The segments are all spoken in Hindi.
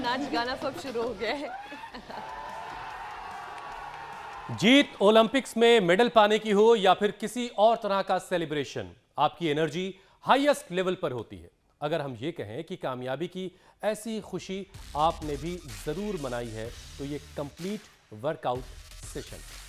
नाच गाना सब शुरू हो गया है। जीत ओलंपिक्स में मेडल पाने की हो या फिर किसी और तरह का सेलिब्रेशन, आपकी एनर्जी हाईएस्ट लेवल पर होती है। अगर हम ये कहें कि कामयाबी की ऐसी खुशी आपने भी जरूर मनाई है तो ये कंप्लीट वर्कआउट सेशन है।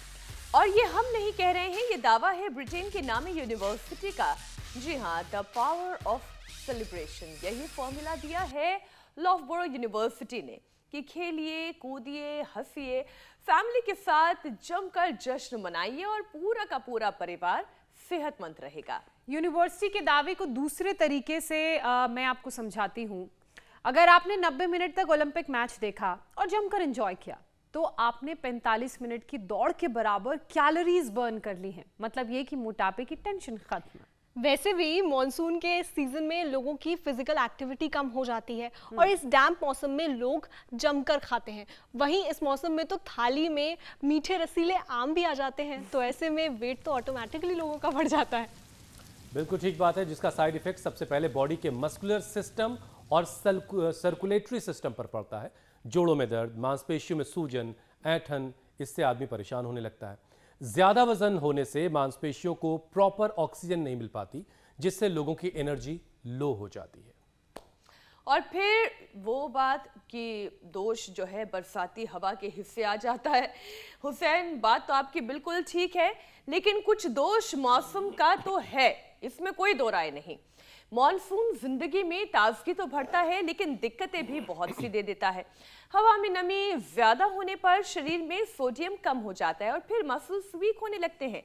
और ये हम नहीं कह रहे हैं, ये दावा है ब्रिटेन के नामी यूनिवर्सिटी का। जी हाँ, द पावर ऑफ सेलिब्रेशन, यही फॉर्मूला दिया है लॉफ्टबरो यूनिवर्सिटी ने कि खेलिए, कूदिए, हंसिए, फैमिली के साथ जमकर जश्न मनाइए और पूरा का पूरा परिवार सेहतमंद रहेगा। यूनिवर्सिटी के दावे को दूसरे तरीके से मैं आपको समझाती हूँ। अगर आपने 90 मिनट तक ओलंपिक मैच देखा और जमकर एंजॉय किया तो आपने 45 मिनट की दौड़ के बराबर कैलोरीज बर्न कर ली हैं। मतलब ये कि मोटापे की टेंशन खत्म। वैसे भी मॉनसून के सीजन में लोगों की फिजिकल एक्टिविटी कम हो जाती है और इस डैम्प मौसम में लोग जमकर खाते हैं। वहीं इस मौसम में तो थाली में मीठे रसीले आम भी आ जाते हैं, तो ऐसे में वेट तो ऑटोमेटिकली लोगों का बढ़ जाता है। बिल्कुल ठीक बात है, जिसका साइड इफेक्ट सबसे पहले बॉडी के मस्कुलर सिस्टम और सर्कुलेटरी सिस्टम पर पड़ता है। जोड़ों में दर्द, मांसपेशियों में सूजन, ऐंठन, इससे आदमी परेशान होने लगता है। ज्यादा वजन होने से मांसपेशियों को प्रॉपर ऑक्सीजन नहीं मिल पाती, जिससे लोगों की एनर्जी लो हो जाती है। और फिर वो बात कि दोष जो है बरसाती हवा के हिस्से आ जाता है। हुसैन, बात तो आपकी बिल्कुल ठीक है, लेकिन कुछ दोष मौसम का तो है, इसमें कोई दो राय नहीं। मॉनसून जिंदगी में ताजगी तो भरता है, लेकिन दिक्कतें भी बहुत सी दे देता है। हवा में नमी ज्यादा होने पर शरीर में सोडियम कम हो जाता है और फिर मसल्स वीक होने लगते हैं।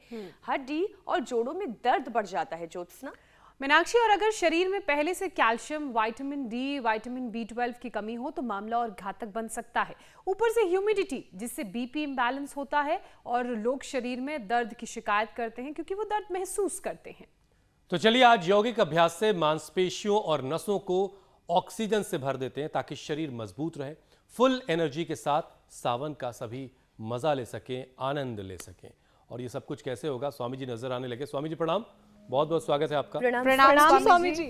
हड्डी और जोड़ों में दर्द बढ़ जाता है। ज्योत्सना, मीनाक्षी, और अगर शरीर में पहले से calcium, vitamin D, vitamin B12 की कमी हो तो मामला और घातक बन सकता है। ऊपर से ह्यूमिडिटी, जिससे बीपी इम्बैलेंस होता है और लोग शरीर में दर्द की शिकायत करते हैं क्योंकि वो दर्द महसूस करते हैं। तो चलिए आज यौगिक अभ्यास से मांसपेशियों और नसों को ऑक्सीजन से भर देते हैं ताकि शरीर मजबूत रहे, फुल एनर्जी के साथ सावन का सभी मजा ले सकें, आनंद ले सकें। और ये सब कुछ कैसे होगा, स्वामी जी नजर आने लगे। स्वामी जी प्रणाम, बहुत बहुत स्वागत है आपका। प्रणाम स्वामी जी।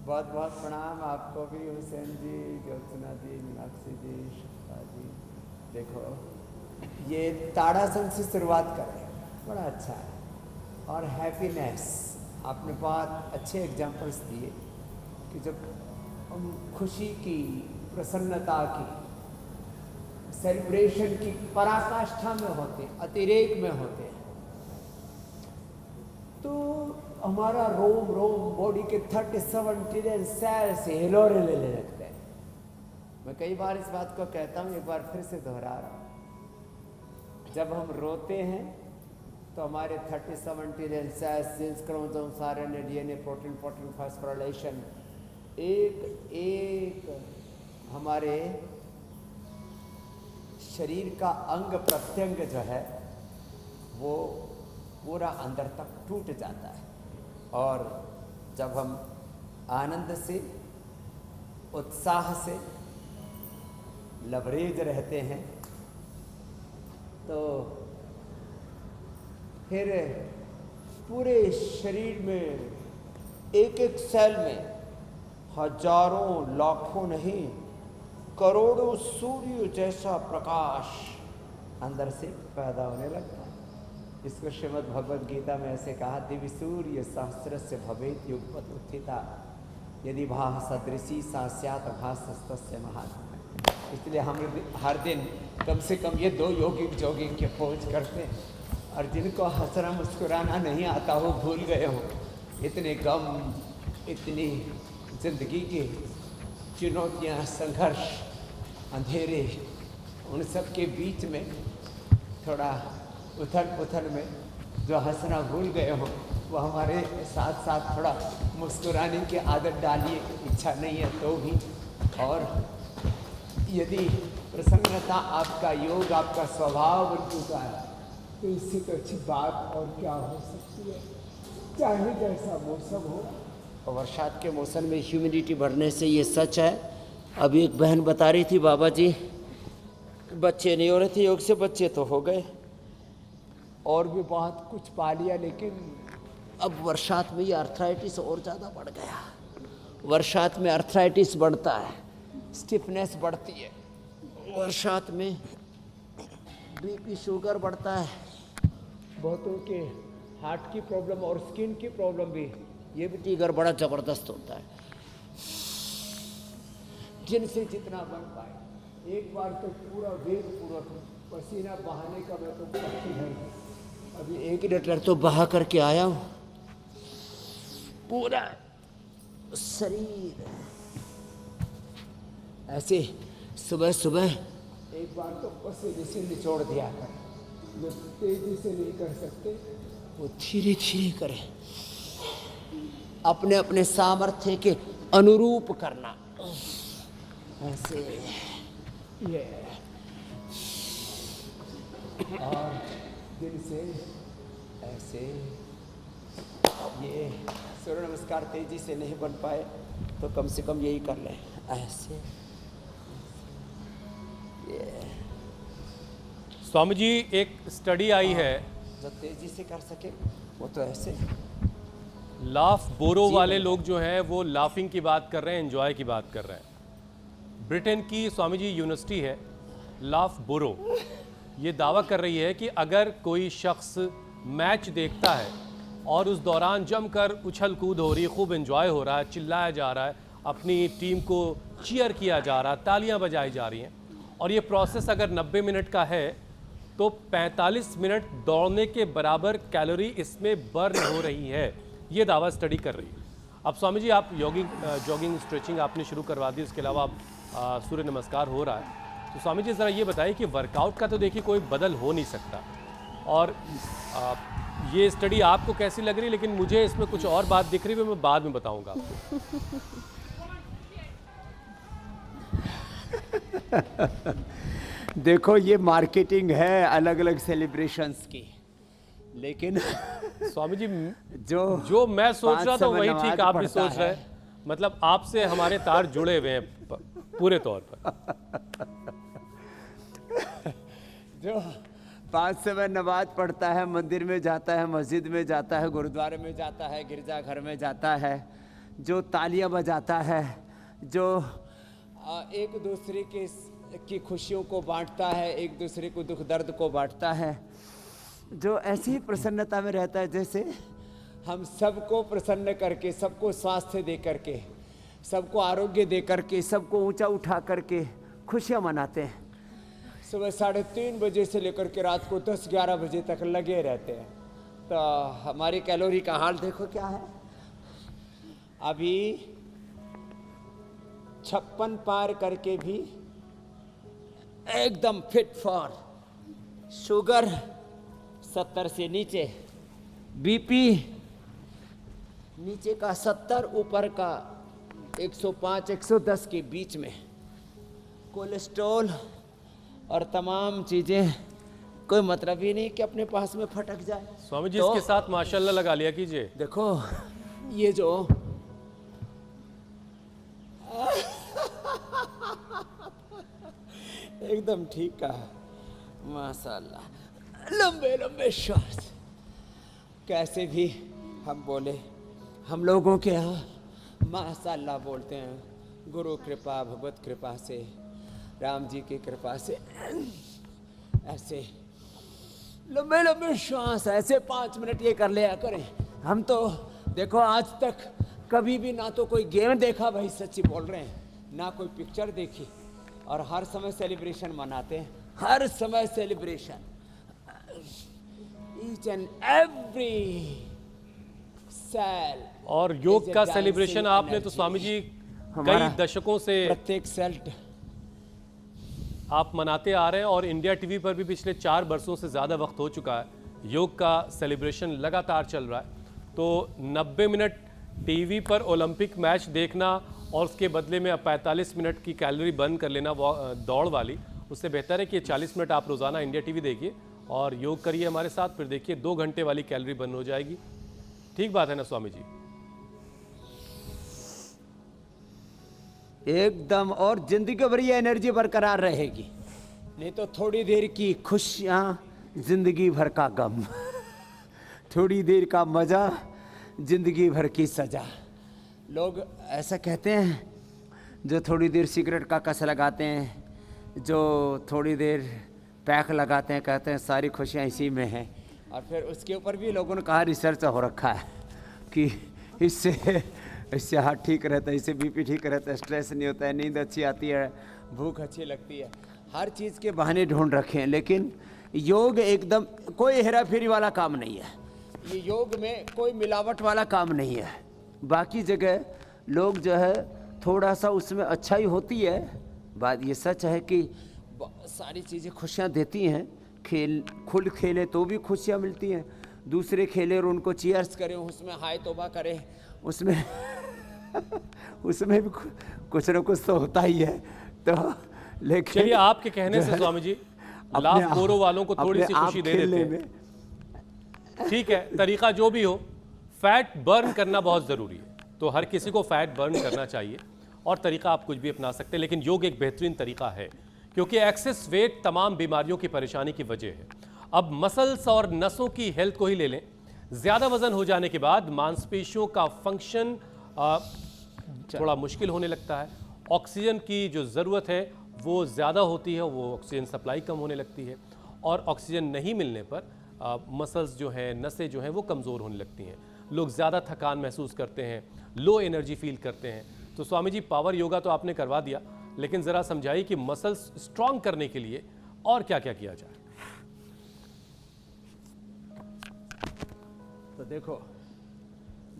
बहुत बहुत प्रणाम आपको भी, हुसैन जी, ज्योत्सना जी, मीनाक्षी जी, शिल्पा जी। देखो, ये ताड़ासन से शुरुआत करें, बड़ा अच्छा है। और हैप्पीनेस, आपने बहुत अच्छे एग्जाम्पल्स दिए कि जब हम खुशी की, प्रसन्नता की, सेलिब्रेशन की पराकाष्ठा में होते हैं, अतिरेक में होते हैं, तो हमारा रोम रोम बॉडी के 37 ट्रिलियन सेल्स हिलोरे लेने लगते हैं। मैं कई बार इस बात को कहता हूँ, एक बार फिर से दोहरा रहा हूँ। जब हम रोते हैं तो हमारे 37 trillion cells, genes, chromosomes, RNA, DNA, protein, phosphorylation, एक एक हमारे शरीर का अंग प्रत्यंग जो है वो पूरा अंदर तक टूट जाता है। और जब हम आनंद से, उत्साह से लबरेज रहते हैं तो फिर पूरे शरीर में एक एक सेल में हजारों, लाखों नहीं, करोड़ों सूर्य जैसा प्रकाश अंदर से पैदा होने लगता है। इसको श्रीमद् भगवद गीता में ऐसे कहा, दिव्य सूर्य सहस्रस्य भवेत् युगपत् उत्थिता यदि भाः सदृशी सा स्यात् भासस्तस्य महात्मा। इसलिए हम हर दिन कम से कम ये 2 यौगिक जॉगिंग के खोज करते हैं। और जिनको हंसना मुस्कुराना नहीं आता हो, भूल गए हो, इतने गम, इतनी जिंदगी की चुनौतियाँ, संघर्ष, अंधेरे, उन सब के बीच में थोड़ा उथल पुथल में जो हंसना भूल गए हो, वो हमारे साथ साथ थोड़ा मुस्कुराने की आदत डालिए, इच्छा नहीं है तो भी। और यदि प्रसन्नता आपका योग, आपका स्वभाव बन चुका है तो इससे तो अच्छी बात और क्या हो सकती है। चाहे जैसा मौसम हो, और बरसात के मौसम में ह्यूमिडिटी बढ़ने से ये सच है। अभी एक बहन बता रही थी, बाबा जी बच्चे नहीं हो रहे थे योग से, बच्चे तो हो गए और भी बहुत कुछ पा लिया, लेकिन अब बरसात में ये आर्थराइटिस और ज़्यादा बढ़ गया। वर्षात में अर्थराइटिस बढ़ता है, स्टिफनेस बढ़ती है, वर्षात में बीपी शुगर बढ़ता है, बहुतों के हार्ट की प्रॉब्लम और स्किन की प्रॉब्लम भी, ये भी ट्रिगर बड़ा ज़बरदस्त होता है। जिनसे जितना बन पाए, एक बार तो पूरा वेग पूर्वक पसीना बहाने का मैं तो पक्षी है, अभी 1 लीटर तो बहा करके आया हूँ, पूरा शरीर ऐसे सुबह सुबह एक बार तो पसीने से निचोड़ दिया कर, जो तेजी से नहीं कर सकते वो धीरे धीरे करें, अपने अपने सामर्थ्य के अनुरूप करना, ऐसे ये, और दिल से ऐसे ये। सूर्य नमस्कार तेजी से नहीं बन पाए तो कम से कम यही कर लें, ऐसे ये। स्वामी जी, एक स्टडी आई है, जो तेजी से कर सके वो तो ऐसे। लाफ बोरो वाले लोग जो हैं वो लाफिंग की बात कर रहे हैं, एंजॉय की बात कर रहे हैं। ब्रिटेन की स्वामी जी यूनिवर्सिटी है लाफ बोरो, ये दावा कर रही है कि अगर कोई शख्स मैच देखता है और उस दौरान जमकर उछल कूद हो रही है, खूब एंजॉय हो रहा है, चिल्लाया जा रहा है, अपनी टीम को चीयर किया जा रहा है, तालियां बजाई जा रही हैं, और ये प्रोसेस अगर 90 मिनट का है तो 45 मिनट दौड़ने के बराबर कैलोरी इसमें बर्न हो रही है, ये दावा स्टडी कर रही है। अब स्वामी जी, आप जॉगिंग स्ट्रेचिंग आपने शुरू करवा दी, इसके अलावा सूर्य नमस्कार हो रहा है, तो स्वामी जी ज़रा ये बताइए कि वर्कआउट का तो देखिए कोई बदल हो नहीं सकता, और ये स्टडी आपको कैसी लग रही है, लेकिन मुझे इसमें कुछ और बात दिख रही है, मैं बाद में बताऊंगा आपको। देखो, ये मार्केटिंग है अलग अलग सेलिब्रेशंस की, लेकिन स्वामी जी, जो मैं सोच रहा था वही ठीक आप भी सोच रहे है। हैं, मतलब आपसे हमारे तार जुड़े हुए हैं पूरे तौर पर। जो 5 समय नमाज पढ़ता है, मंदिर में जाता है, मस्जिद में जाता है, गुरुद्वारे में जाता है, गिरजाघर में जाता है, जो तालियां बजाता है, जो एक दूसरे की खुशियों को बांटता है, एक दूसरे को दुख दर्द को बांटता है, जो ऐसी ही प्रसन्नता में रहता है जैसे हम सबको प्रसन्न करके, सबको स्वास्थ्य दे करके, सबको आरोग्य दे करके, सबको ऊंचा उठा करके खुशियां मनाते हैं। सुबह 3:30 बजे से लेकर के रात को 10-11 बजे तक लगे रहते हैं। तो हमारी कैलोरी का हाल देखो क्या है, अभी 56 पार करके भी एकदम फिट फॉर, शुगर 70 से नीचे, बीपी नीचे का 70, ऊपर का 105-110 के बीच में, कोलेस्ट्रॉल और तमाम चीज़ें, कोई मतलब ही नहीं कि अपने पास में फटक जाए। स्वामी जी, इसके साथ माशाल्लाह लगा लिया कीजिए। देखो ये जो एकदम ठीक कहा, माशाल्लाह, लंबे लंबे श्वास। कैसे भी हम बोले, हम लोगों के यहाँ माशाल्लाह बोलते हैं, गुरु कृपा, भगवत कृपा से, राम जी की कृपा से, ऐसे लंबे लंबे श्वास, ऐसे 5 मिनट ये कर लिया करें। हम तो देखो आज तक कभी भी ना तो कोई गेम देखा, भाई सच्ची बोल रहे हैं, ना कोई पिक्चर देखी, और हर समय सेलिब्रेशन मनाते हैं, हर समय celebration, each and every cell. और योग का सेलिब्रेशन आपने तो स्वामी जी कई दशकों से प्रत्येक सेल आप मनाते आ रहे हैं, और इंडिया टीवी पर भी पिछले 4 वर्षों से ज़्यादा वक्त हो चुका है, योग का सेलिब्रेशन लगातार चल रहा है। तो 90 मिनट टीवी पर ओलंपिक मैच देखना और उसके बदले में 45 मिनट की कैलोरी बर्न कर लेना दौड़ वाली, उससे बेहतर है कि 40 मिनट आप रोज़ाना इंडिया टीवी देखिए और योग करिए हमारे साथ, फिर देखिए 2 घंटे वाली कैलोरी बर्न हो जाएगी। ठीक बात है ना स्वामी जी? एकदम, और जिंदगी भर ये एनर्जी बरकरार रहेगी, नहीं तो थोड़ी देर की खुशियाँ, जिंदगी भर का गम, थोड़ी देर का मजा, जिंदगी भर की सजा। लोग ऐसा कहते हैं, जो थोड़ी देर सिगरेट का कस लगाते हैं, जो थोड़ी देर पैक लगाते हैं, कहते हैं सारी खुशियाँ इसी में हैं। और फिर उसके ऊपर भी लोगों ने कहा, रिसर्च हो रखा है कि इससे हार्ट ठीक रहता है, इससे बीपी ठीक रहता है, स्ट्रेस नहीं होता है, नींद अच्छी आती है, भूख अच्छी लगती है। हर चीज़ के बहाने ढूंढ रखे हैं, लेकिन योग एकदम कोई हेरा फेरी वाला काम नहीं है। ये योग में कोई मिलावट वाला काम नहीं है। बाकी जगह लोग जो है थोड़ा सा उसमें अच्छाई होती है। बात ये सच है कि सारी चीज़ें खुशियाँ देती हैं। खुद खेले तो भी खुशियाँ मिलती हैं, दूसरे खेले और उनको चीयर्स करें, उसमें हाय तौबा करें, उसमें उसमें भी कुछ ना कुछ तो होता ही है। तो लेकिन चलिए, आपके कहने से स्वामी जी लाभ कोरो वालों को थोड़ी सी खुशी दे देते हैं। ठीक है, तरीका जो भी हो, फैट बर्न करना बहुत ज़रूरी है। तो हर किसी को फैट बर्न करना चाहिए और तरीका आप कुछ भी अपना सकते हैं, लेकिन योग एक बेहतरीन तरीका है क्योंकि एक्सेस वेट तमाम बीमारियों की परेशानी की वजह है। अब मसल्स और नसों की हेल्थ को ही ले लें। ज़्यादा वजन हो जाने के बाद मांसपेशियों का फंक्शन थोड़ा मुश्किल होने लगता है। ऑक्सीजन की जो ज़रूरत है वो ज़्यादा होती है, वो ऑक्सीजन सप्लाई कम होने लगती है और ऑक्सीजन नहीं मिलने पर मसल्स जो हैं, नसें जो हैं वो कमज़ोर होने लगती हैं। लोग ज़्यादा थकान महसूस करते हैं, लो एनर्जी फील करते हैं। तो स्वामी जी, पावर योगा तो आपने करवा दिया, लेकिन ज़रा समझाइए कि मसल्स स्ट्रॉन्ग करने के लिए और क्या क्या किया जाए। तो देखो,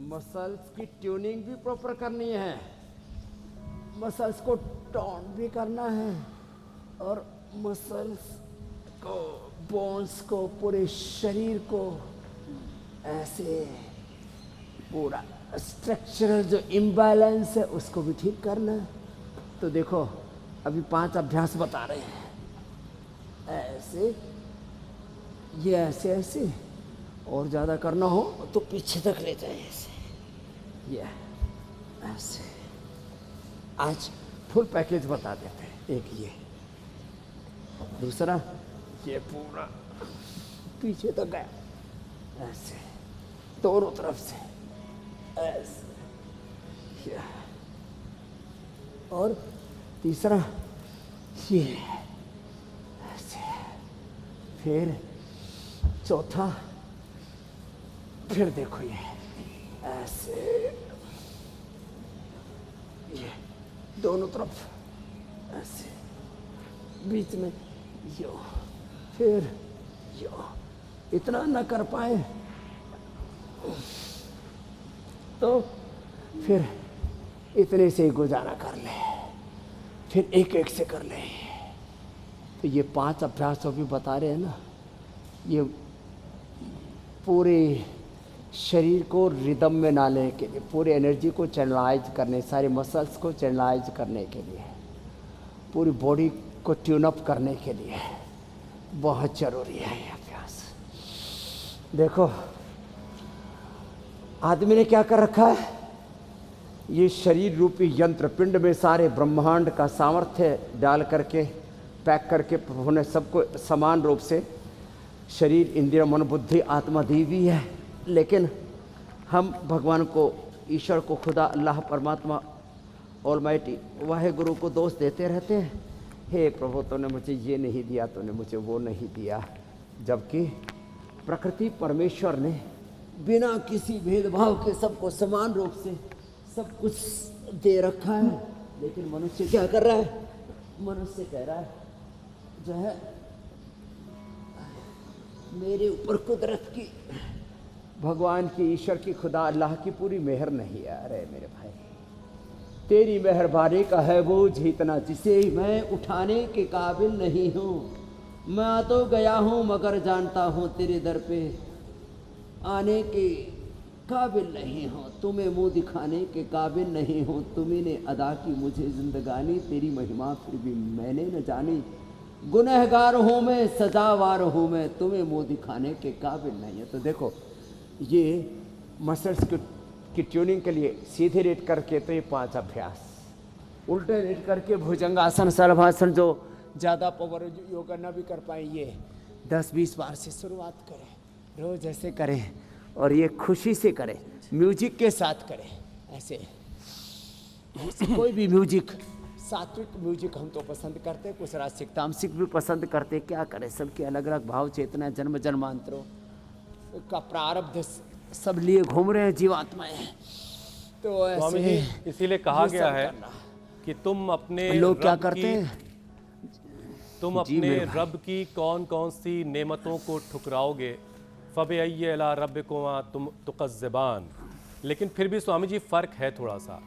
मसल्स की ट्यूनिंग भी प्रॉपर करनी है, मसल्स को टोन भी करना है और मसल्स को, बोन्स को, पूरे शरीर को ऐसे पूरा स्ट्रक्चरल जो इम्बैलेंस है उसको भी ठीक करना है। तो देखो, अभी 5 अभ्यास बता रहे हैं। ऐसे, ये ऐसे ऐसे, और ज़्यादा करना हो तो पीछे तक ले जाए ऐसे, ये ऐसे। आज फुल पैकेज बता देते हैं। एक ये, दूसरा ये पूरा पीछे तक गया ऐसे, दोनों तरफ से ऐसे, ये। और तीसरा ये ऐसे, फिर चौथा, फिर देखो ये ऐसे, ये दोनों तरफ ऐसे, बीच में यो, फिर यो। इतना ना कर पाए तो फिर इतने से ही गुजारा कर ले, फिर एक एक से कर ले। तो ये 5 अभ्यास जो भी बता रहे हैं ना, ये पूरे शरीर को रिदम में डालने के लिए, पूरे एनर्जी को चैनलाइज करने, सारे मसल्स को चैनलाइज करने के लिए, पूरी बॉडी को ट्यून अप करने के लिए बहुत ज़रूरी है ये अभ्यास। देखो, आदमी ने क्या कर रखा है, ये शरीर रूपी यंत्र पिंड में सारे ब्रह्मांड का सामर्थ्य डाल करके, पैक करके प्रभु ने सबको समान रूप से शरीर, इंद्रिय, मन, बुद्धि, आत्मा दी हुई है। लेकिन हम भगवान को, ईश्वर को, खुदा, अल्लाह, परमात्मा, ऑलमाइटी, वाहे गुरु को दोष देते रहते हैं। हे प्रभु, तूने मुझे ये नहीं दिया, तूने मुझे वो नहीं दिया। जबकि प्रकृति परमेश्वर ने बिना किसी भेदभाव के सबको समान रूप से सब कुछ दे रखा है। लेकिन मनुष्य क्या कर रहा है, मनुष्य कह रहा है जो है मेरे ऊपर कुदरत की, भगवान की, ईश्वर की, खुदा अल्लाह की पूरी मेहर नहीं है। अरे मेरे भाई, तेरी मेहरबानी का है बोझ इतना जिसे मैं उठाने के काबिल नहीं हूँ। मैं तो गया हूँ मगर जानता हूँ तेरे दर पे आने के काबिल नहीं हूँ, तुम्हें मुंह दिखाने के काबिल नहीं हूँ। तुमने अदा की मुझे जिंदगानी, तेरी महिमा फिर भी मैंने न जानी। गुनहगार हूँ मैं, सजावार हूँ मैं, तुम्हें मुंह दिखाने के काबिल नहीं है। तो देखो, ये मसल्स की ट्यूनिंग के लिए सीधे लेट करके तो ये 5 अभ्यास, उल्टे लेट करके भुजंगासन, सर्वासन, जो ज़्यादा पावर योगा ना भी कर पाए, ये 10-20 बार से शुरुआत करें, रोज ऐसे करें और ये खुशी से करें, म्यूजिक के साथ करें। ऐसे कोई भी म्यूजिक, सात्विक म्यूजिक हम तो पसंद करते हैं, कुछ रासिक तामसिक भी पसंद करते हैं। क्या करें, सबके अलग अलग भाव चेतना, जन्म जन्मांतरों का प्रारब्ध सब लिए घूम रहे हैं जीवात्माएं। तो स्वामी ऐसे जी, इसीलिए कहा ये गया सब है करना। कि तुम अपने लोग क्या रब करते की- हैं, तुम जी अपने मेरे भाई। रब की कौन कौन सी नेमतों को ठुकराओगे, फ़बअय्यि अला रब्बिकुमा तुम तुकज़्ज़िबान। लेकिन फिर भी स्वामी जी फ़र्क है थोड़ा सा।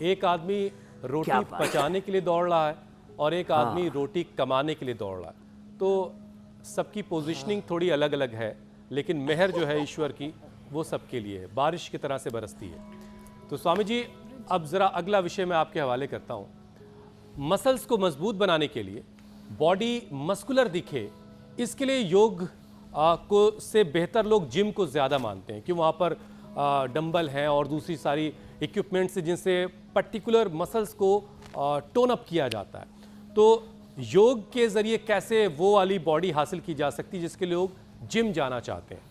एक आदमी रोटी क्या बात है? पचाने के लिए दौड़ रहा है और एक आदमी रोटी कमाने के लिए दौड़ रहा है। तो सबकी पोजीशनिंग थोड़ी अलग अलग है, लेकिन मेहर जो है ईश्वर की वो सबके लिए है, बारिश की तरह से बरसती है। तो स्वामी जी, अब ज़रा अगला विषय मैं आपके हवाले करता हूँ। मसल्स को मजबूत बनाने के लिए, बॉडी मस्कुलर दिखे, इसके लिए योग को से बेहतर लोग जिम को ज़्यादा मानते हैं कि वहाँ पर डंबल हैं और दूसरी सारी इक्विपमेंट्स हैं जिनसे पर्टिकुलर मसल्स को टोन अप किया जाता है। तो योग के ज़रिए कैसे वो वाली बॉडी हासिल की जा सकती है जिसके लिए लोग जिम जाना चाहते हैं?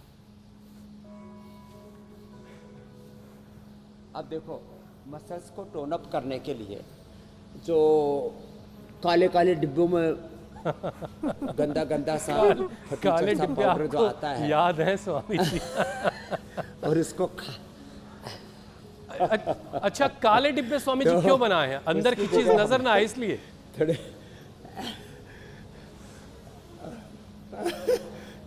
अब देखो, मसल्स को टोन अप करने के लिए जो काले काले डिब्बों में गंदा गंदा सा काले सा डिब्बे पाउडर जो आपको आता है याद है स्वामी जी? और इसको अच्छा, काले डिब्बे स्वामी जी क्यों बनाए हैं? अंदर की चीज नजर ना आए इसलिए? थोड़े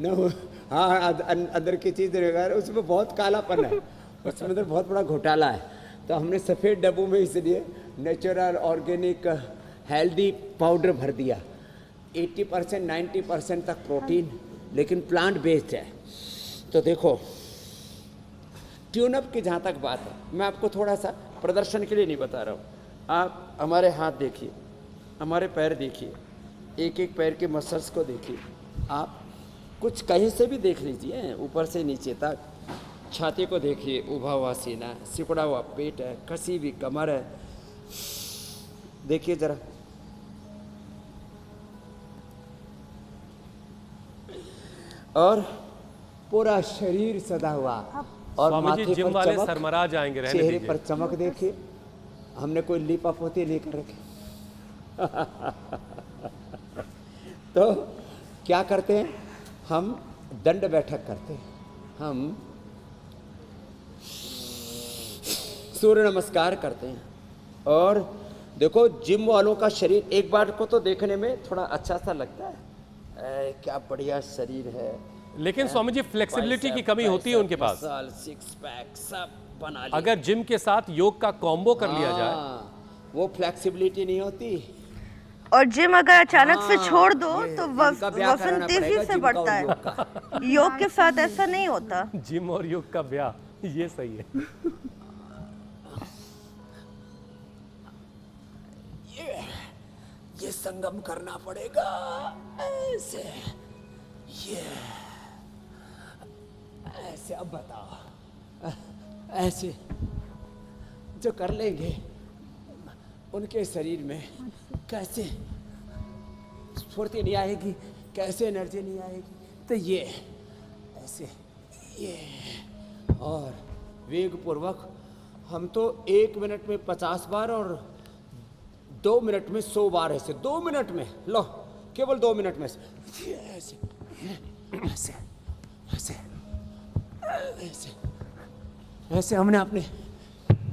न वो- हाँ, अंदर की चीज रहेगा, उसमें बहुत कालापन है, उसमें अंदर बहुत बड़ा घोटाला है। तो हमने सफ़ेद डब्बों में इसलिए नेचुरल ऑर्गेनिक हेल्दी पाउडर भर दिया। 80% 90% तक प्रोटीन, लेकिन प्लांट बेस्ड है। तो देखो, ट्यूनअप की जहाँ तक बात है, मैं आपको थोड़ा सा प्रदर्शन के लिए नहीं बता रहा हूँ। आप हमारे हाथ देखिए, हमारे पैर देखिए, एक एक पैर के मसल्स को देखिए। आप कुछ कहीं से भी देख लीजिए, ऊपर से नीचे तक। छाती को देखिए, उभा हुआ सीना, सिकुड़ा हुआ पेट है, कसी हुई कमर है। देखिए जरा, और पूरा शरीर सदा हुआ, और स्वामी जी, माथे जिम पर वाले चमक, सरमरा जाएंगे, रहने चेहरे दीजिए। पर चमक देखिए। हमने कोई लिपा पोती नहीं कर रखी। तो क्या करते हैं हम? दंड बैठक करते हैं, हम सूर्य नमस्कार करते हैं। और देखो, जिम वालों का शरीर एक बार को तो देखने में थोड़ा अच्छा सा लगता है, क्या बढ़िया शरीर है। लेकिन स्वामी जी, फ्लेक्सिबिलिटी की कमी होती है उनके पास। सिक्स पैक सब बना लिया। अगर जिम के साथ योग का कॉम्बो कर लिया जाए, वो फ्लेक्सिबिलिटी नहीं होती। और जिम अगर अचानक से छोड़ दो ये तो इनका ब्याह वजन कराना तेजी पड़ेगा से जिम का बढ़ता और है। योग का। योग के साथ ऐसा नहीं होता। जिम और योग का ब्याह, ये सही है। ये संगम करना पड़ेगा ऐसे, ये ऐसे। अब बताओ, ऐसे जो कर लेंगे उनके शरीर में कैसे स्फूर्ति नहीं आएगी, कैसे एनर्जी नहीं आएगी। तो ये ऐसे, ये, और वेग पूर्वक हम तो 1 मिनट में 50 बार और 2 मिनट में 100 बार, ऐसे 2 मिनट में, लो केवल 2 मिनट में ऐसे ऐसे ऐसे ऐसे ऐसे ऐसे हमने अपने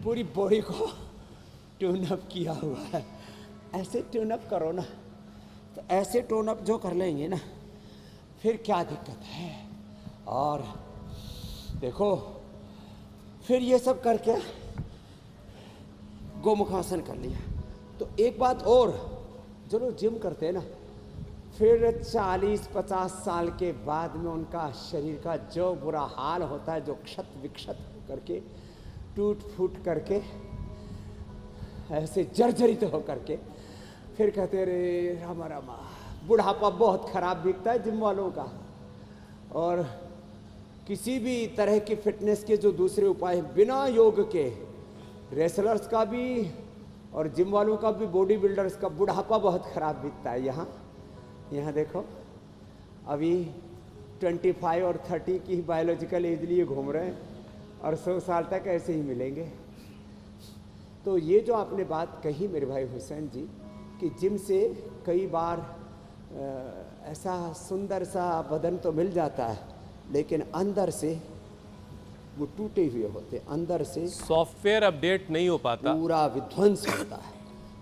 पूरी बॉडी को ट्यून अप किया हुआ है। ऐसे ट्यून अप करो ना, तो ऐसे ट्यून अप जो कर लेंगे ना, फिर क्या दिक्कत है। और देखो, फिर ये सब करके गोमुखासन कर लिया, तो एक बात और, जो लोग जिम करते हैं ना, फिर 40-50 साल के बाद में उनका शरीर का जो बुरा हाल होता है, जो क्षत विक्षत करके, टूट फूट करके, ऐसे जर्जरित हो करके, फिर कहते रे रामा रामा। बुढ़ापा बहुत खराब दिखता है जिम वालों का। और किसी भी तरह की फिटनेस के जो दूसरे उपाय बिना योग के, रेसलर्स का भी और जिम वालों का भी, बॉडी बिल्डर्स का बुढ़ापा बहुत खराब दिखता है। यहाँ देखो, अभी 25 और 30 की बायोलॉजिकल एज लिए घूम रहे हैं, और 100 साल तक ऐसे ही मिलेंगे। तो ये जो आपने बात कही मेरे भाई हुसैन जी कि जिम से कई बार ऐसा सुंदर सा बदन तो मिल जाता है, लेकिन अंदर से वो टूटे हुए होते, अंदर से सॉफ्टवेयर अपडेट नहीं हो पाता। पूरा विध्वंस होता है।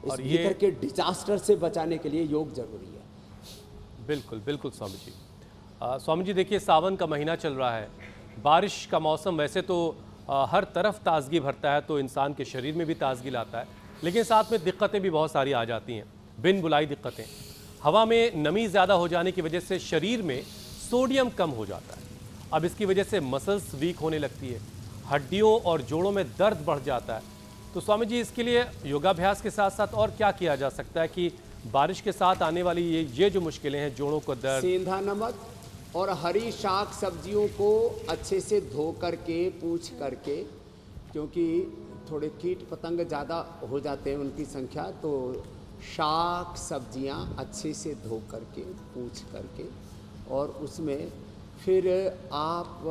इस और ये- भीतर के डिजास्टर से बचाने के लिए योग जरूरी है। बिल्कुल बिल्कुल स्वामी जी। स्वामी जी देखिए, सावन का महीना चल रहा है, बारिश का मौसम वैसे तो हर तरफ ताजगी भरता है, तो इंसान के शरीर में भी ताजगी लाता है, लेकिन साथ में दिक्कतें भी बहुत सारी आ जाती हैं, बिन बुलाई दिक्कतें। हवा में नमी ज़्यादा हो जाने की वजह से शरीर में सोडियम कम हो जाता है। अब इसकी वजह से मसल्स वीक होने लगती है, हड्डियों और जोड़ों में दर्द बढ़ जाता है। तो स्वामी जी, इसके लिए योगाभ्यास के साथ साथ और क्या किया जा सकता है कि बारिश के साथ आने वाली ये जो मुश्किलें हैं, जोड़ों को दर्द, सेंधा नमक और हरी शाक सब्जियों को अच्छे से धो करके पूछ करके, क्योंकि थोड़े कीट पतंग ज़्यादा हो जाते हैं उनकी संख्या, तो शाक सब्जियां अच्छे से धो करके पूछ करके, और उसमें फिर आप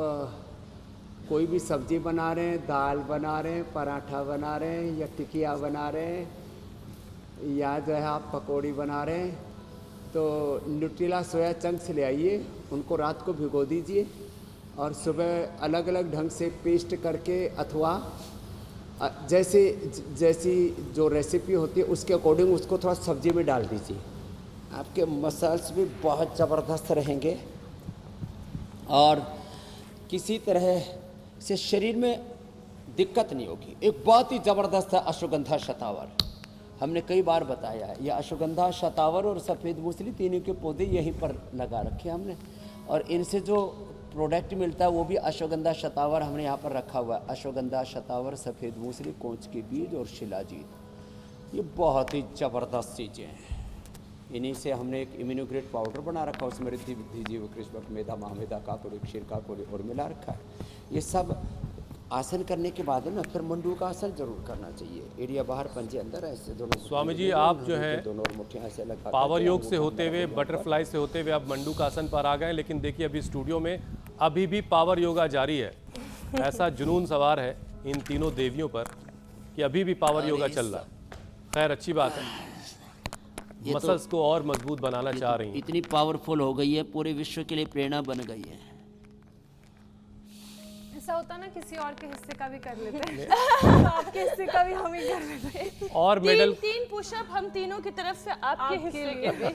कोई भी सब्जी बना रहे हैं, दाल बना रहे हैं, पराठा बना रहे हैं, या टिकिया बना रहे हैं, या जो है आप पकौड़ी बना रहे हैं, तो न्यूट्रेला सोया चंक्स ले आइए, उनको रात को भिगो दीजिए और सुबह अलग अलग ढंग से पेस्ट करके, अथवा जैसी जो रेसिपी होती है उसके अकॉर्डिंग उसको थोड़ा सब्जी में डाल दीजिए। आपके मसल्स भी बहुत ज़बरदस्त रहेंगे और किसी तरह से शरीर में दिक्कत नहीं होगी। एक बहुत ही ज़बरदस्त है अश्वगंधा शतावर, हमने कई बार बताया है। यह अश्वगंधा शतावर और सफ़ेद मूसली तीनों के पौधे यहीं पर लगा रखे हैं हमने, और इनसे जो प्रोडक्ट मिलता है वो भी अश्वगंधा शतावर हमने यहाँ पर रखा हुआ है। अश्वगंधा शतावर, सफ़ेद मूसली, कोंच के बीज और शिलाजीत, ये बहुत ही ज़बरदस्त चीज़ें हैं। इन्हीं से हमने एक इम्यूनोग्रेड पाउडर बना रखा है, उसमें रिद्धि विद्धि जीव कृष्णक मेधा महामेधा काकुरी क्षीर काकुरी और मिला रखा है। ये सब आसन करने के बाद ना फिर मंडू का आसन जरूर करना चाहिए। एरिया बाहर, पंजे अंदर, ऐसे दोनों। स्वामी जी, आप जो है दोनों मुठ्ठियां ऐसे लगा पावर योग से होते हुए, बटरफ्लाई से होते हुए अब मंडूक आसन पर आ गए, लेकिन देखिए अभी स्टूडियो में अभी भी पावर योगा जारी है। ऐसा जुनून सवार है इन तीनों देवियों पर कि अभी भी पावर योगा चल रहा है। खैर, अच्छी बात है, मसल्स को और मजबूत बनाना चाह रही हैं। इतनी पावरफुल हो गई है, पूरे विश्व के लिए प्रेरणा बन गई है। ऐसा होता ना, किसी और के हिस्से का भी कर लेते हैं। आपके हिस्से का भी हम ही कर लेते हैं। और मेडल, तीन पुशअप हम तीनों की तरफ से आपके हिस्से के भी।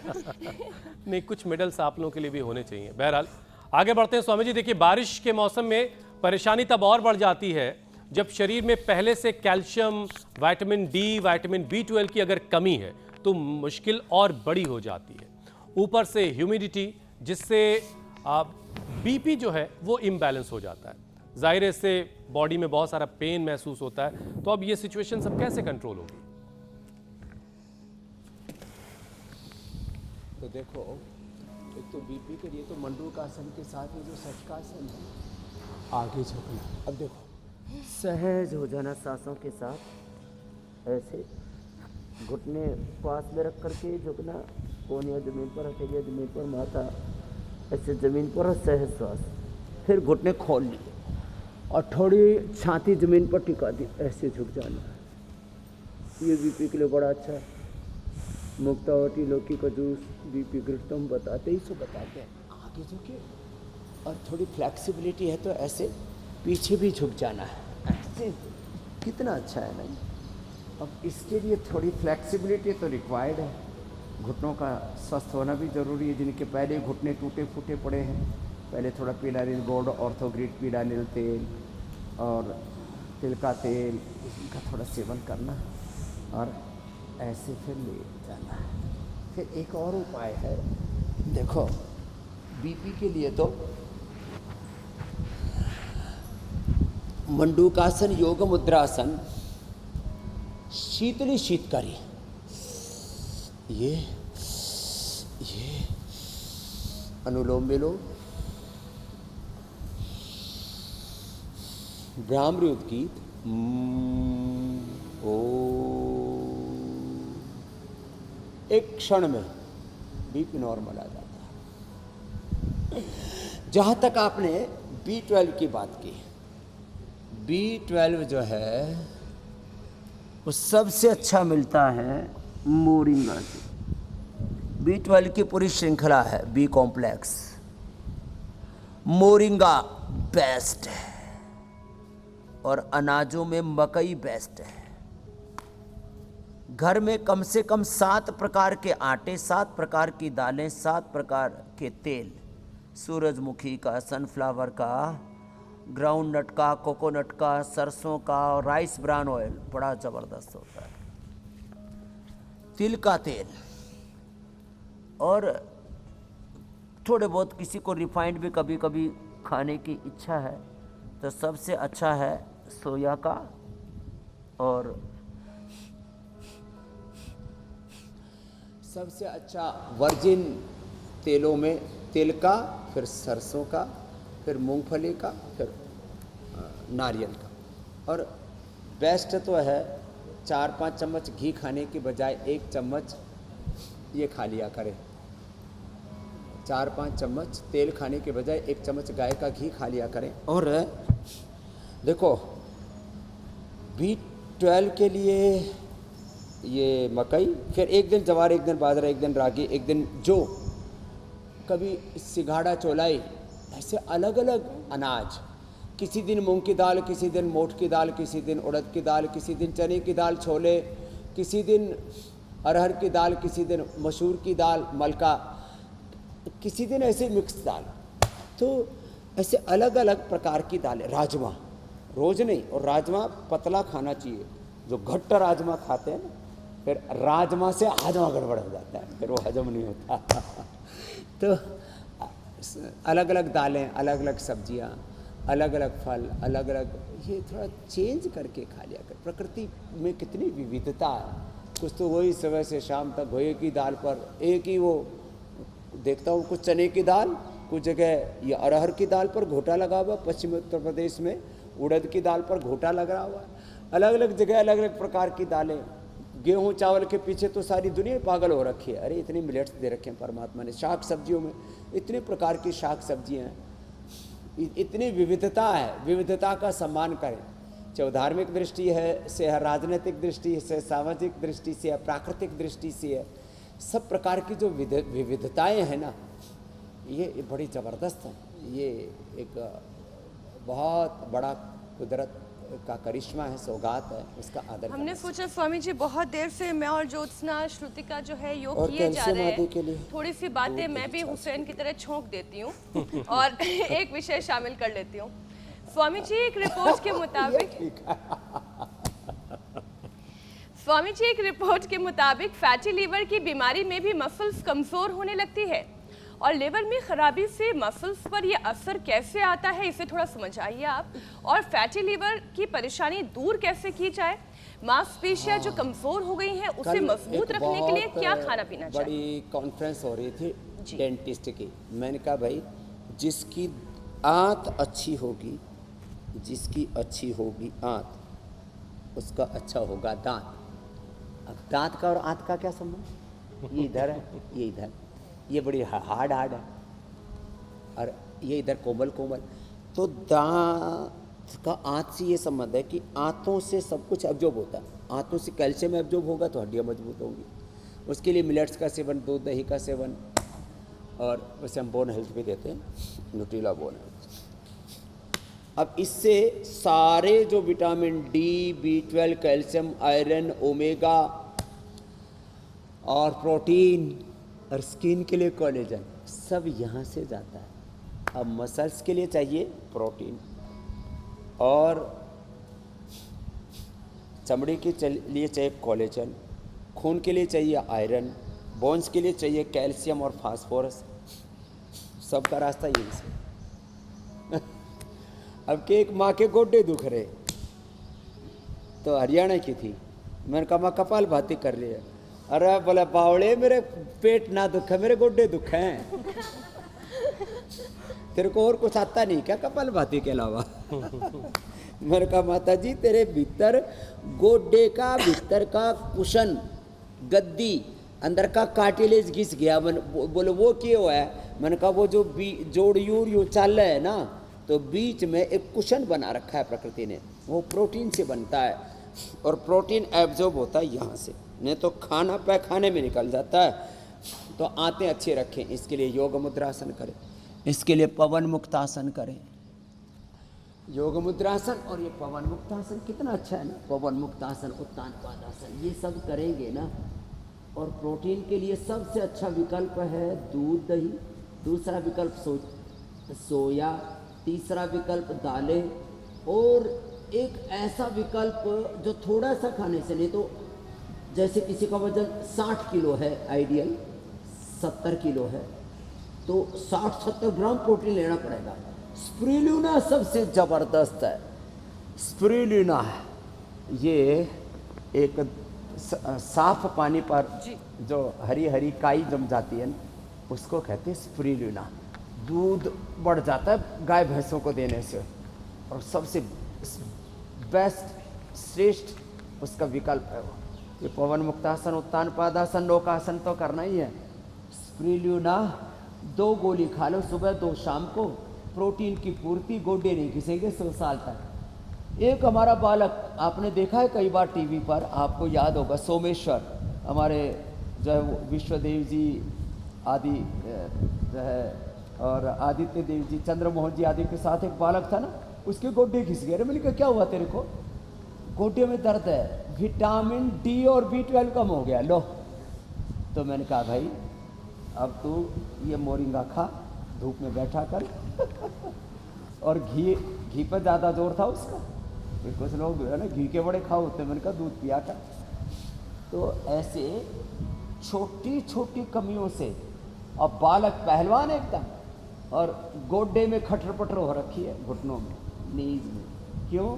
नहीं, कुछ मेडल्स आप लोगों के लिए भी होने चाहिए। बहरहाल आगे बढ़ते हैं। स्वामी जी देखिए, बारिश के मौसम में परेशानी तब और बढ़ जाती है जब शरीर में पहले से calcium, vitamin D, vitamin B12 की अगर कमी है तो मुश्किल और बड़ी हो जाती है। ऊपर से ह्यूमिडिटी, जिससे बीपी जो है वो इम्बैलेंस हो जाता है। जाहिर है इससे बॉडी में बहुत सारा पेन महसूस होता है। तो अब ये सिचुएशन सब कैसे कंट्रोल होगी? तो देखो, एक तो बीपी के लिए तो मंडूक आसन के साथ ये जो षटकासन है, आगे झुकना। अब देखो, सहज हो जाना सांसों के साथ, ऐसे घुटने पास में रख करके झुकना, कोनिया जमीन पर, हथेलियाँ जमीन पर, माथा ऐसे जमीन पर, और सहज श्वास। फिर घुटने खोल लिए और थोड़ी छाती जमीन पर टिका दी, ऐसे झुक जाना। ये बीपी के लिए बड़ा अच्छा है। मुक्तावटी लौकी का जूस बीपी गिरता हम बताते ही सो बताते हैं। आगे झुके और थोड़ी फ्लेक्सिबिलिटी है तो ऐसे पीछे भी झुक जाना है, ऐसे। कितना अच्छा है नहीं? अब इसके लिए थोड़ी फ्लेक्सिबिलिटी तो रिक्वायर्ड है। घुटनों का स्वस्थ होना भी ज़रूरी है। जिनके पहले घुटने टूटे फूटे पड़े हैं, पहले थोड़ा पीला नील गोल्ड ऑर्थोग्रिड पीला नील तेल और तिल का तेल, इनका थोड़ा सेवन करना और ऐसे फिर ले जाना है। फिर एक और उपाय है, देखो बीपी के लिए तो मंडूकासन, योग मुद्रासन, शीतली शीतकारी, ये अनुलोम विलोम, भ्रामरी उद्गीत, ओ, एक क्षण में बीपी नॉर्मल आ जाता है। जहाँ तक आपने B12 की बात की, B12 जो है वो सबसे अच्छा मिलता है मोरिंगा से। B12 की पूरी श्रृंखला है, बी कॉम्प्लेक्स, मोरिंगा बेस्ट है और अनाजों में मकई बेस्ट है। घर में कम से कम 7 प्रकार के आटे, 7 प्रकार की दालें, 7 प्रकार के तेल, सूरजमुखी का, सनफ्लावर का, ग्राउंडनट का, कोकोनट का, सरसों का और राइस ब्रान ऑयल बड़ा ज़बरदस्त होता है, तिल का तेल, और थोड़े बहुत किसी को रिफाइंड भी कभी कभी खाने की इच्छा है तो सबसे अच्छा है सोया का, और सबसे अच्छा वर्जिन तेलों में तिल का, फिर सरसों का, फिर मूंगफली का, फिर नारियल का। और बेस्ट तो है 4-5 चम्मच घी खाने की बजाय 1 चम्मच ये खा लिया करें। 4-5 चम्मच तेल खाने के बजाय 1 चम्मच गाय का घी खा लिया करें। और देखो B12 के लिए ये मकई, फिर एक दिन जवार, एक दिन बाजरा, एक दिन रागी, एक दिन जौ, कभी सिंघाड़ा, चौलाई, ऐसे अलग अलग अनाज। किसी दिन मूंग की दाल, किसी दिन मोठ की दाल, किसी दिन उड़द की दाल, किसी दिन चने की दाल, छोले, किसी दिन अरहर की दाल, किसी दिन मसूर की दाल, मलका, किसी दिन ऐसे मिक्स दाल। तो ऐसे अलग अलग प्रकार की दालें। राजमा रोज़ नहीं, और राजमा पतला खाना चाहिए। जो घट्ट राजमा खाते हैं ना, फिर राजमा से हाजमा गड़बड़ हो जाता है, फिर वो हजम नहीं होता। तो अलग अलग दालें, अलग अलग सब्जियां, अलग अलग फल, अलग अलग, ये थोड़ा चेंज करके खा लिया कर। प्रकृति में कितनी विविधता है। कुछ तो वही सुबह से शाम तक वही की दाल पर एक ही वो देखता हूँ, कुछ चने की दाल, कुछ जगह ये अरहर की दाल पर घोटा लगा हुआ, पश्चिम उत्तर प्रदेश में उड़द की दाल पर घोटा लगा हुआ है। अलग अलग जगह अलग अलग प्रकार की दालें। गेहूं चावल के पीछे तो सारी दुनिया पागल हो रखी है। अरे इतने मिलेट्स दे रखे हैं परमात्मा ने। शाक सब्जियों में इतने प्रकार की शाक सब्जियां हैं, इतनी विविधता है। विविधता का सम्मान करें, चाहे धार्मिक दृष्टि से है, राजनीतिक दृष्टि से, सामाजिक दृष्टि से है, प्राकृतिक दृष्टि से है। सब प्रकार की जो विविधताएं हैं ना, ये बड़ी ज़बरदस्त हैं। ये एक बहुत बड़ा कुदरत का करिश्मा है, सौगात है, उसका आदर हमने करना सोचा स्वामी जी बहुत देर से मैं और ज्योत्सना, श्रुतिका जो है योग और किए जा कैल्शियम रहे आदि के हैं। लिए थोड़ी सी बातें मैं भी हुसैन की तरह छोंक देती हूँ और एक विषय शामिल कर लेती हूँ। स्वामी जी एक रिपोर्ट के मुताबिक स्वामी जी एक रिपोर्ट के मुताबिक फैटी लीवर की बीमारी में भी मसल्स कमजोर होने लगती है, और लिवर में खराबी से मसल्स पर यह असर कैसे आता है, इसे थोड़ा समझाइए आप। और फैटी लीवर की परेशानी दूर कैसे की जाए, मांसपेशियां जो कमजोर हो गई हैं उसे कल मजबूत एक रखने के लिए बहुत क्या खाना पीना चाहिए? बड़ी कॉन्फ्रेंस हो रही थी जी। डेंटिस्ट की। मैंने कहा भाई, जिसकी आंत अच्छी होगी, जिसकी अच्छी होगी आंत, उसका अच्छा होगा दांत। अब दांत का और आंत का क्या संबंध? ये इधर है, ये इधर, ये बड़ी हार्ड है, और ये इधर कोमल कोमल। तो दांत का आंत से ये संबंध है कि आंतों से सब कुछ एब्जॉर्ब होता है। आंतों से कैल्शियम एब्जॉर्ब होगा तो हड्डियाँ मजबूत होंगी। उसके लिए मिलेट्स का सेवन, दूध दही का सेवन, और वैसे हम बोन हेल्थ भी देते हैं, न्यूट्रीला बोन हेल्थ। अब इससे सारे जो vitamin D, B12, calcium, iron, omega और प्रोटीन और स्किन के लिए कोलेजन, सब यहाँ से जाता है। अब मसल्स के लिए चाहिए प्रोटीन, और चमड़ी के लिए चाहिए कोलेजन, खून के लिए चाहिए आयरन, बोन्स के लिए चाहिए कैल्शियम और फास्फोरस। सबका रास्ता यही से। अब के एक माँ के गोड्डे दुख रहे, तो हरियाणा की थी। मैंने कहा माँ कपाल भाती कर रही है। अरे बोला बावड़े, मेरे पेट ना दुख है, मेरे गोड्डे दुख हैं। तेरे को और कुछ आता नहीं क्या कपाल भाती के अलावा? मैंने कहा माता जी, तेरे भीतर गोड्डे का भीतर का कुशन, गद्दी, अंदर का कार्टिलेज घिस गया। बोले वो क्यों है? मैंने कहा वो जो जोड़ यूर चाल है ना, तो बीच में एक कुशन बना रखा है प्रकृति ने, वो प्रोटीन से बनता है। और प्रोटीन एब्जॉर्ब होता है यहाँ से, नहीं तो खाना पैखाने में निकल जाता है। तो आंतें अच्छी रखें, इसके लिए योग मुद्रासन करें, इसके लिए पवन मुक्तासन करें। योग मुद्रासन और ये पवन मुक्तासन कितना अच्छा है ना, पवन मुक्तासन, उत्तान पादासन, ये सब करेंगे ना। और प्रोटीन के लिए सबसे अच्छा विकल्प है दूध दही, दूसरा विकल्प सोया, तीसरा विकल्प दालें, और एक ऐसा विकल्प जो थोड़ा सा खाने से, नहीं तो जैसे किसी का वजन 60 किलो है, आइडियल 70 किलो है, तो 60-70 ग्राम प्रोटीन लेना पड़ेगा। स्पिरुलिना सबसे ज़बरदस्त है। स्पिरुलिना ये एक साफ पानी पर जो हरी हरी काई जम जाती है, उसको कहते हैं स्पिरुलिना। दूध बढ़ जाता है गाय भैंसों को देने से, और सबसे बेस्ट श्रेष्ठ उसका विकल्प है वो। ये पवन मुक्तासन, उत्तान पादासन, नौकासन तो करना ही है। स्पिरुलिना 2 गोली खा लो, सुबह 2 शाम को, प्रोटीन की पूर्ति, गोडे नहीं घिसेंगे 100 साल तक। एक हमारा बालक आपने देखा है कई बार टीवी पर, आपको याद होगा, सोमेश्वर, हमारे जो है वो विश्वदेव जी आदि जो है, और आदित्य देव जी, चंद्रमोहन जी आदि के साथ एक बालक था ना, उसके गोड्डे घिस गए। मैंने कहा क्या हुआ तेरे को? गोड्डे में दर्द है, विटामिन डी और B12 कम हो गया। लो, तो मैंने कहा भाई अब तू ये मोरिंगा खा, धूप में बैठा कर और घी पर ज़्यादा जोर था उसका। फिर कुछ लोग जो है ना घी के बड़े खाओ होते, मैंने कहा दूध पिया कर। तो ऐसे छोटी छोटी कमियों से, अब बालक पहलवान एकदम, और गोड्डे में खटर पटर हो रखी है, घुटनों में, नीज में। क्यों?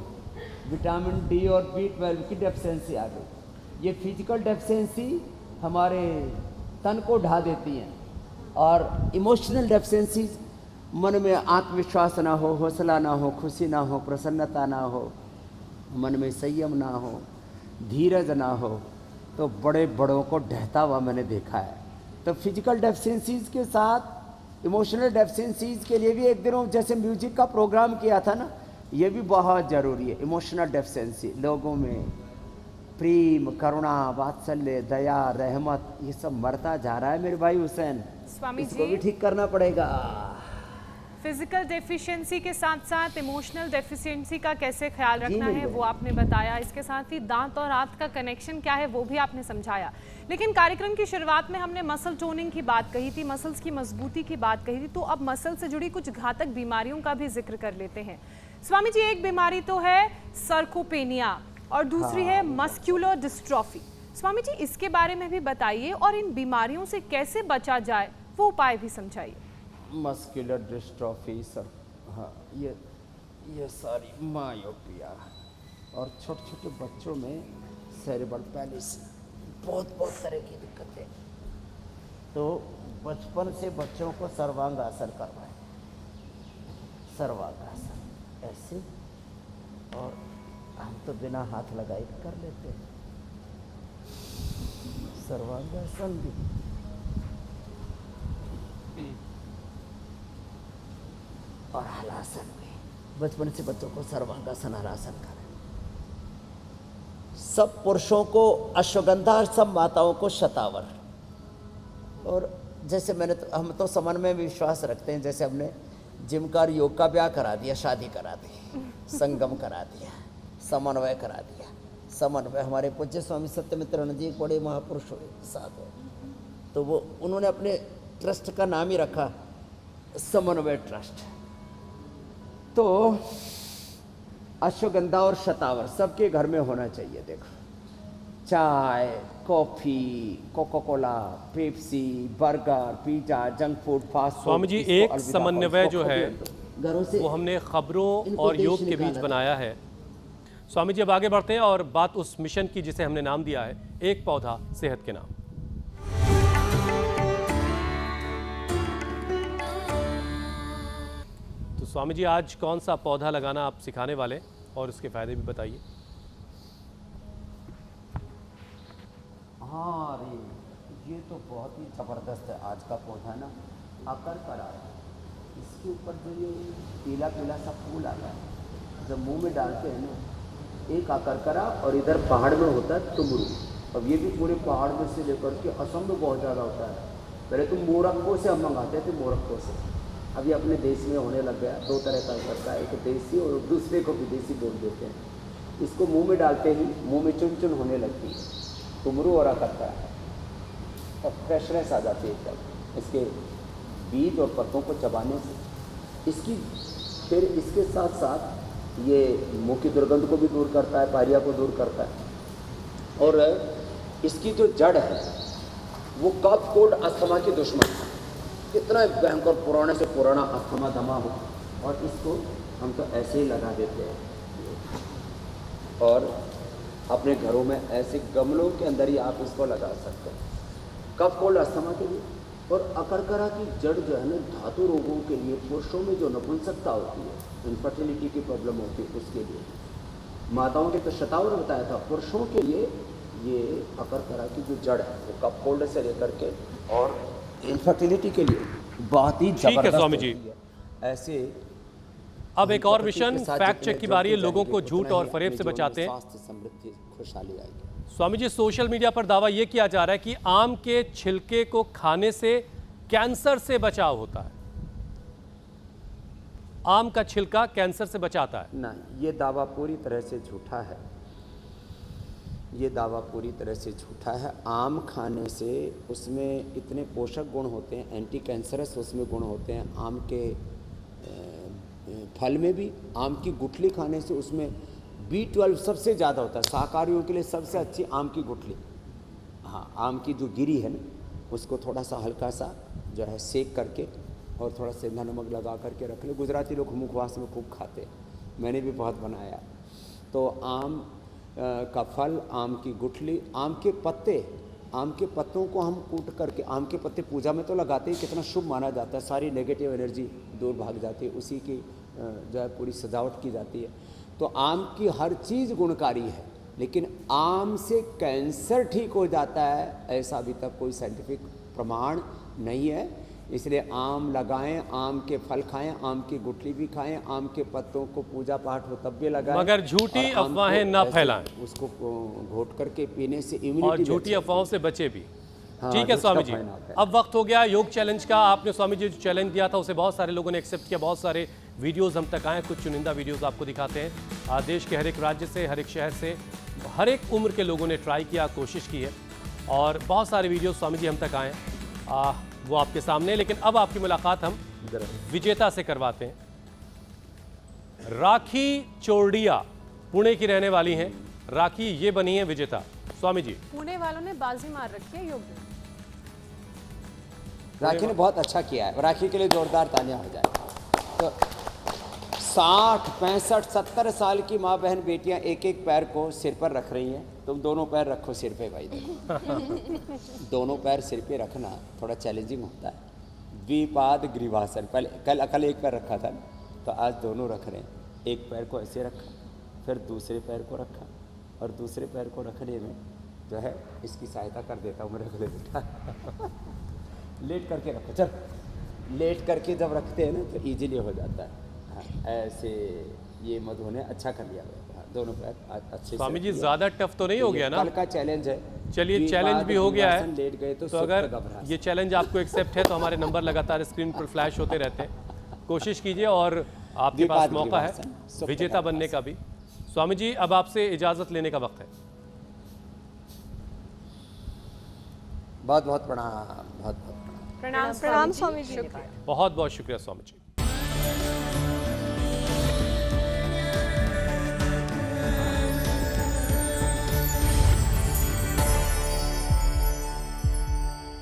विटामिन डी और B12 की डेफिशिएंसी आ गई। ये फिजिकल डेफिशिएंसी हमारे तन को ढा देती हैं, और इमोशनल डेफिशिएंसी, मन में आत्मविश्वास ना हो, हौसला ना हो, खुशी ना हो, प्रसन्नता ना हो, मन में संयम ना हो, धीरज ना हो, तो बड़े बड़ों को ढहता हुआ मैंने देखा है। तो फिजिकल डेफिशिएंसीज के साथ इमोशनल डेफिशिएंसीज के लिए भी एक दिन जैसे म्यूजिक का प्रोग्राम किया था ना, ये भी बहुत ज़रूरी है। इमोशनल डेफिशिएंसी, लोगों में प्रेम, करुणा, वात्सल्य, दया, रहमत, ये सब मरता जा रहा है मेरे भाई हुसैन। स्वामी इसको जी, भी ठीक करना पड़ेगा। फिजिकल डेफिशिएंसी के साथ साथ इमोशनल डेफिशिएंसी का कैसे ख्याल रखना मेरी है बहन। वो आपने बताया। इसके साथ ही दांत और आंत का कनेक्शन क्या है वो भी आपने समझाया। लेकिन कार्यक्रम की शुरुआत में हमने मसल टोनिंग की बात कही थी, मसल्स की मजबूती की बात कही थी, तो अब मसल से जुड़ी कुछ घातक बीमारियों का भी जिक्र कर लेते हैं। स्वामी जी, एक बीमारी तो है सर्कोपेनिया और दूसरी है मस्कुलर डिस्ट्रॉफी। स्वामी जी, इसके बारे में भी बताइए, और इन बीमारियों से कैसे बचा जाए वो उपाय भी समझाइए। मस्कुलर डिस्ट्रॉफी सर, हाँ, ये सारी मायोपिया और छोटे छोटे बच्चों में सेरेब्रल पैलिसी, बहुत तरह की दिक्कतें। तो बचपन से बच्चों को सर्वांगासन करवाएं। सर्वांगासन ऐसे, और हम तो बिना हाथ लगाए कर लेते हैं सर्वांगासन भी। और हलासन भी, बचपन से बच्चों को सर्वांगासन, हलासन करें। सब पुरुषों को अश्वगंधा, सब माताओं को शतावर। और जैसे हम तो समन्वय में विश्वास रखते हैं, जैसे हमने जिम का योग का ब्याह करा दिया, शादी करा दी, संगम करा दिया, समन्वय करा दिया। समन्वय हमारे पूज्य स्वामी सत्यमित्रानंद जी बड़े महापुरुष हुए साथ हो, तो वो उन्होंने अपने ट्रस्ट का नाम ही रखा समन्वय ट्रस्ट। तो अश्वगंधा और शतावर सबके घर में होना चाहिए। देखो, चाय, coffee, coca cola, Pepsi, burger, pizza, junk food, fast food. Swami ji, एक समन्वय जो है घरों से वो हमने खबरों इनको और देश योग के बीच निकाला बनाया है। स्वामी जी, अब आगे बढ़ते हैं और बात उस मिशन की जिसे हमने नाम दिया है एक पौधा सेहत के नाम। तो स्वामी जी, आज कौन सा पौधा लगाना आप सिखाने वाले और उसके फायदे भी बताइए। हाँ, अरे ये तो बहुत ही ज़बरदस्त है आज का पौधा ना, आकर करा है। इसके ऊपर जो ये पीला पीला सा फूल आता है, जब मुंह में डालते हैं ना, एक अकरकरा और इधर पहाड़ में होता है तुमरू। अब ये भी पूरे पहाड़ में से लेकर के असम में बहुत ज़्यादा होता है। पहले तो मोरक्को से हम मंगाते थे, मोरक्को से। अभी अपने देश में होने लग गया। दो तरह का करता है, एक देसी और दूसरे को विदेशी बोल देते हैं। इसको मुंह में डालते ही मुंह में चुन चुन होने लगती है, तुमरू और अकरकरा, और फ्रेशनेस आ जाती है एकदम इसके बीज और पत्तों को चबाने से। इसकी फिर इसके साथ साथ ये मुंह की दुर्गंध को भी दूर करता है, पायरिया को दूर करता है। और इसकी जो जड़ है वो कफ कोल्ड अस्थमा की दुश्मन है। कितना भयंकर पुराने से पुराना अस्थमा दमा हो, और इसको हम तो ऐसे ही लगा देते हैं। और अपने घरों में ऐसे गमलों के अंदर ही आप इसको लगा सकते हैं कफ कोल्ड अस्थमा के लिए। और अकरकरा की जड़ जो है ना, धातु रोगों के लिए, पुरुषों में जो नपुंसकता होती है, इनफर्टिलिटी की प्रॉब्लम होती है, उसके लिए। माताओं के तो शतावर बताया था, पुरुषों के लिए ये अकरकरा की जो जड़ है वो कफ कोल्ड से लेकर के और इनफर्टिलिटी के लिए बहुत ही ठीक है स्वामी जी। ऐसे अब एक और मिशन फैक्ट चेक की बारी है। लोगों को झूठ और फरेब से बचाते हैं। स्वास्थ्य, समृद्धि, खुशहाली आएगी। स्वामी जी, सोशल मीडिया पर दावा यह किया जा रहा है कि आम के छिलके को खाने से कैंसर से बचाव होता है। आम का छिलका कैंसर से बचाता है? नहीं, ये दावा पूरी तरह से झूठा है। ये दावा पूरी तरह से झूठा है। आम खाने से उसमें इतने पोषक गुण होते हैं, एंटी कैंसरस उसमें गुण होते हैं। आम के फल में भी, आम की गुठली खाने से उसमें B12 सबसे ज़्यादा होता है। शाकाहारियों के लिए सबसे अच्छी आम की गुठली। हाँ, आम की जो गिरी है ना, उसको थोड़ा सा हल्का सा जो है सेक करके और थोड़ा सेंधा नमक लगा करके रख ले। गुजराती लोग मुखवास में खूब खाते हैं, मैंने भी बहुत बनाया। तो आम का फल, आम की गुठली, आम के पत्ते, आम के पत्तों को हम कूट करके, आम के पत्ते पूजा में तो लगाते ही, कितना शुभ माना जाता है। सारी नेगेटिव एनर्जी दूर भाग जाती है, उसी की जो है पूरी सजावट की जाती है। तो आम की हर चीज़ गुणकारी है, लेकिन आम से कैंसर ठीक हो जाता है ऐसा अभी तक कोई साइंटिफिक प्रमाण नहीं है। इसलिए आम लगाएं, आम के फल खाएं, आम की गुठली भी खाएं, आम के पत्तों को पूजा पाठ हो तब भी लगाएं, मगर झूठी अफवाहें ना फैलाएं। उसको घोट करके पीने से और इम्यूनिटी झूठी अफवाहों से बचे भी। हाँ, ठीक है स्वामी जी, दुष्ट अफवाहें अब वक्त हो गया योग चैलेंज का। आपने स्वामी जी जो चैलेंज दिया था उसे बहुत सारे लोगों ने एक्सेप्ट किया। बहुत सारे वीडियोस हम तक आए, कुछ चुनिंदा वीडियोस आपको दिखाते हैं। देश के हर एक राज्य से, हर एक शहर से, हर एक उम्र के लोगों ने ट्राई किया, कोशिश की है, और बहुत सारे वीडियोस स्वामी जी हम तक आए, वो आपके सामने। लेकिन अब आपकी मुलाकात हम विजेता से करवाते हैं। राखी चोरडिया पुणे की रहने वाली हैं। राखी ये बनी है विजेता। स्वामी जी, पुणे वालों ने बाजी मार रखी है योग में। राखी ने बहुत अच्छा किया है। राखी के लिए जोरदार तालियां हो जाए। तो 60, 65, 70 साल की माँ बहन बेटियां एक एक पैर को सिर पर रख रही हैं। तुम दोनों पैर रखो सिर पे भाई, देखो दोनों पैर सिर पे रखना थोड़ा चैलेंजिंग होता है। द्विपाद ग्रीवासन, पहले कल एक पैर रखा था, तो आज दोनों रख रहे हैं। एक पैर को ऐसे रखा, फिर दूसरे पैर को रखा, और दूसरे पैर को रखने में जो है इसकी सहायता कर देता हूँ मैं, रख ले बेटा लेट करके रखो, चल लेट करके जब रखते हैं ना तो इजीली हो जाता है। हाँ, ऐसे ये मधु ने अच्छा कर लिया। हाँ, दोनों पैर अच्छे। स्वामी जी ज्यादा टफ तो नहीं हो गया ना? कल का चैलेंज है। चलिए, चैलेंज भी हो गया है। लेट गए तो अगर ये चैलेंज आपको एक्सेप्ट है तो हमारे नंबर लगातार स्क्रीन पर फ्लैश होते रहते हैं, कोशिश कीजिए, और आपके पास मौका है विजेता बनने का भी। स्वामी जी, अब आपसे इजाजत लेने का वक्त है। बहुत बहुत प्रणाम, बहुत बहुत प्रणाम प्रणाम स्वामी जी। बहुत बहुत शुक्रिया स्वामी जी।